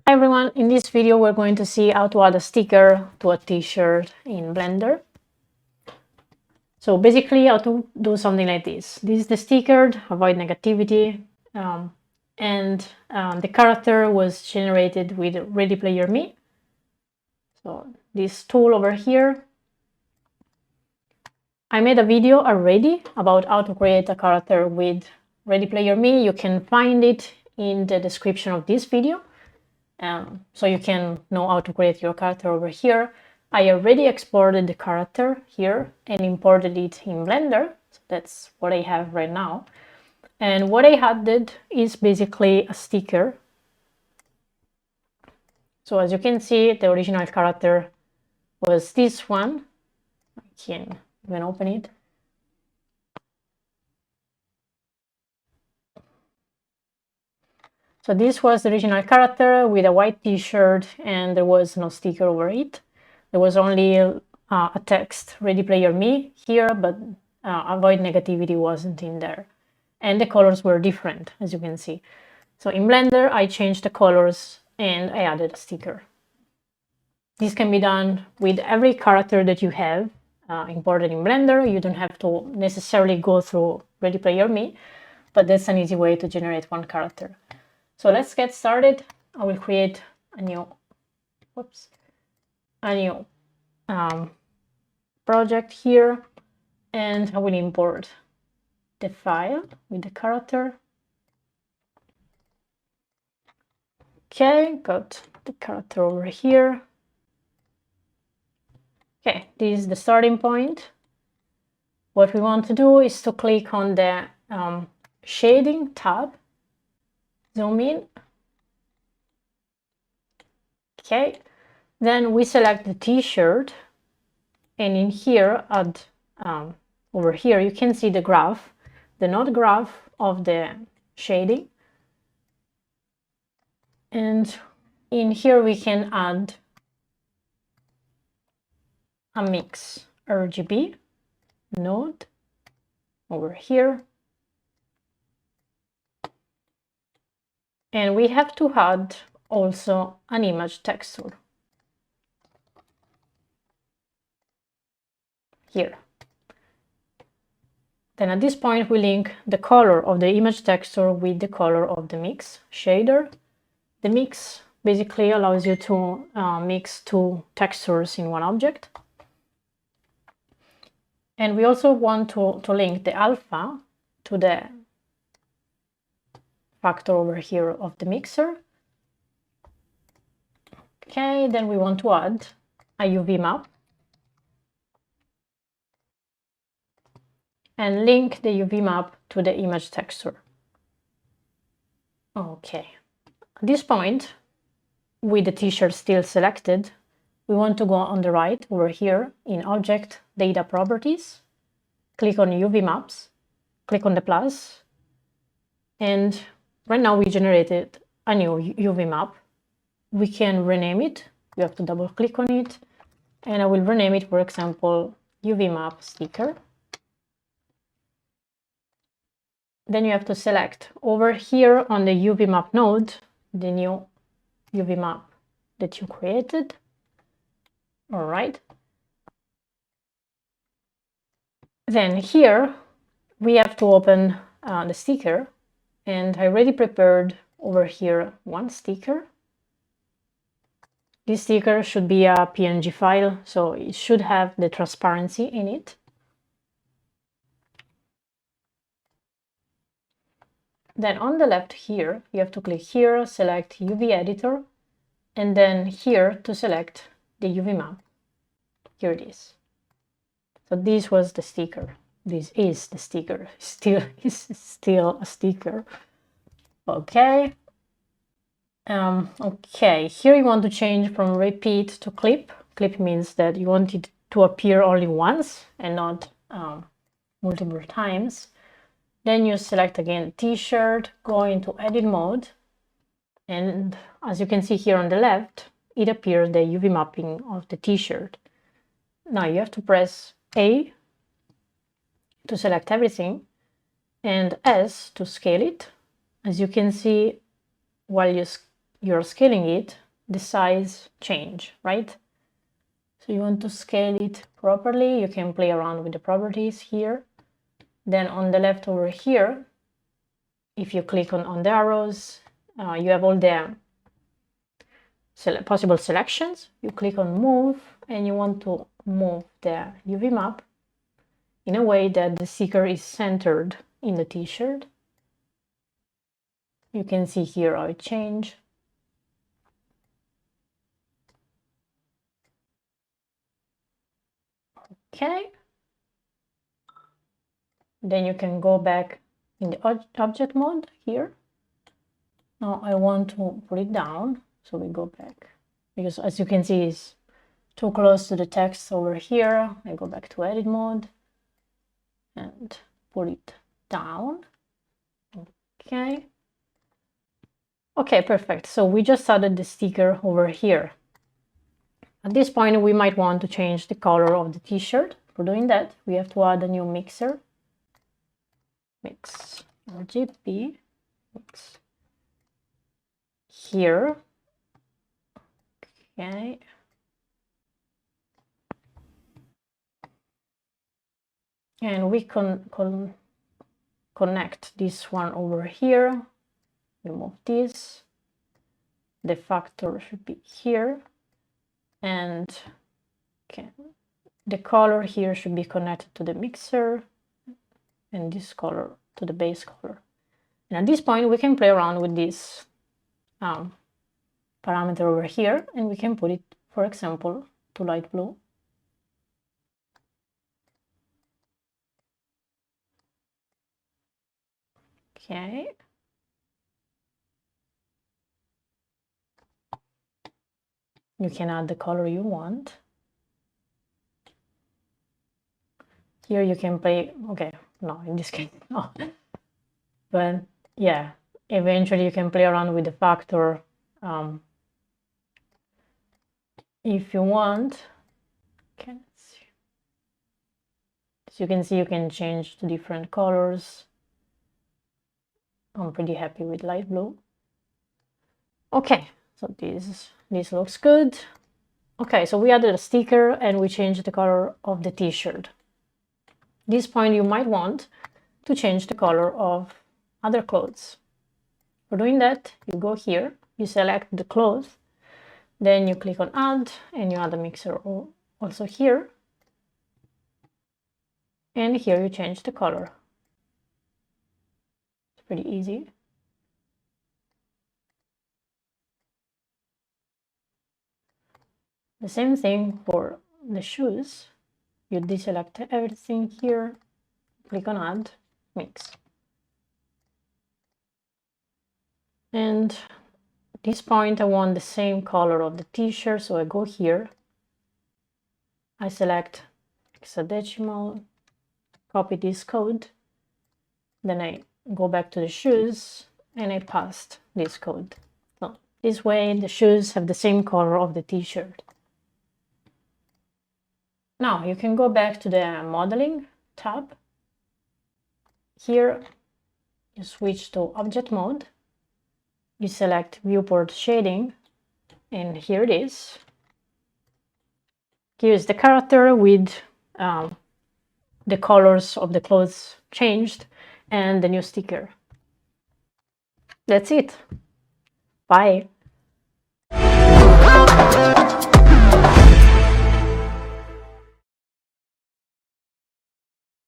Hi everyone, in this video we're going to see how to add a sticker to a t-shirt in Blender. So basically how to do something like this. This is the sticker, avoid negativity, and the character was generated with Ready Player Me. So this tool over here. I made a video already about how to create a character with Ready Player Me. You can find it in the description of this video. So you can know how to create your character over here. I already exported the character here and imported it in Blender. So that's what I have right now. And what I added is basically a sticker. So as you can see, the original character was this one. I can even open it. So this was the original character with a white t-shirt and there was no sticker over it. There was only a text, Ready Player Me here, but avoid negativity wasn't in there. And the colors were different, as you can see. So in Blender, I changed the colors and I added a sticker. This can be done with every character that you have imported in Blender. You don't have to necessarily go through Ready Player Me, but that's an easy way to generate one character. So let's get started. I will create a new, project here, and I will import the file with the character. Okay, got the character over here. Okay, this is the starting point. What we want to do is to click on the shading tab, zoom in. Okay, then we select the t-shirt, and in here, add over here, you can see the graph, the node graph of the shading. And in here, we can add a mix RGB node over here. And we have to add also an image texture here. Then at this point, we link the color of the image texture with the color of the mix shader. The mix basically allows you to mix two textures in one object. And we also want to link the alpha to the factor over here of the mixer. Okay, then we want to add a UV map and link the UV map to the image texture. Okay, at this point, with the t-shirt still selected, we want to go on the right over here in Object Data Properties, click on UV Maps, click on the plus, and right now we generated a new UV map. We can rename it. You have to double click on it, and I will rename it, for example, UV map sticker. Then you have to select over here on the UV map node, the new UV map that you created. All right. Then here we have to open the sticker, and I already prepared over here one sticker. This sticker should be a PNG file, so it should have the transparency in it. Then on the left here, you have to click here, select UV editor, and then here to select the UV map. Here it is. So this was the sticker. This is the sticker. It's still a sticker. Okay. Okay, here you want to change from repeat to clip. Clip means that you want it to appear only once and not multiple times. Then you select again t-shirt, go into edit mode, and as you can see here on the left, it appears the UV mapping of the t-shirt. Now you have to press A to select everything and S to scale it. As you can see, while you're scaling it, the size change, right? So you want to scale it properly. You can play around with the properties here. Then on the left over here, if you click on the arrows, you have all the possible selections. You click on move and you want to move the UV map in a way that the sticker is centered in the t-shirt. You can see here how it changed. Okay. Then you can go back in the object mode here. Now I want to put it down, so we go back. Because as you can see, it's too close to the text over here. I go back to edit mode and put it down. Okay. Okay, perfect. So we just added the sticker over here. At this point, we might want to change the color of the t-shirt. For doing that, we have to add a new mixer. Mix RGB. Mix here. Okay. And we can connect this one over here. Remove this. The factor should be here. And okay, the color here should be connected to the mixer, and this color to the base color. And at this point, we can play around with this parameter over here, and we can put it, for example, to light blue. Okay. You can add the color you want. Here you can play, okay, no, in this case, no. But yeah, eventually you can play around with the factor if you want. Okay, let's see. As you can see, you can change to different colors. I'm pretty happy with light blue. Okay, so this looks good. Okay, so we added a sticker and we changed the color of the t-shirt. At this point, you might want to change the color of other clothes. For doing that, you go here, you select the clothes, then you click on add and you add a mixer also here. And here you change the color. It's pretty easy. The same thing for the shoes. You deselect everything here, click on add, mix. And at this point, I want the same color of the t-shirt, so I go here, I select hexadecimal, copy this code, then I go back to the shoes and I paste this code. So this way the shoes have the same color of the t-shirt. Now you can go back to the modeling tab. Here you switch to object mode, you select viewport shading, and here it is. Here's the character with the colors of the clothes changed and the new sticker. That's it. Bye.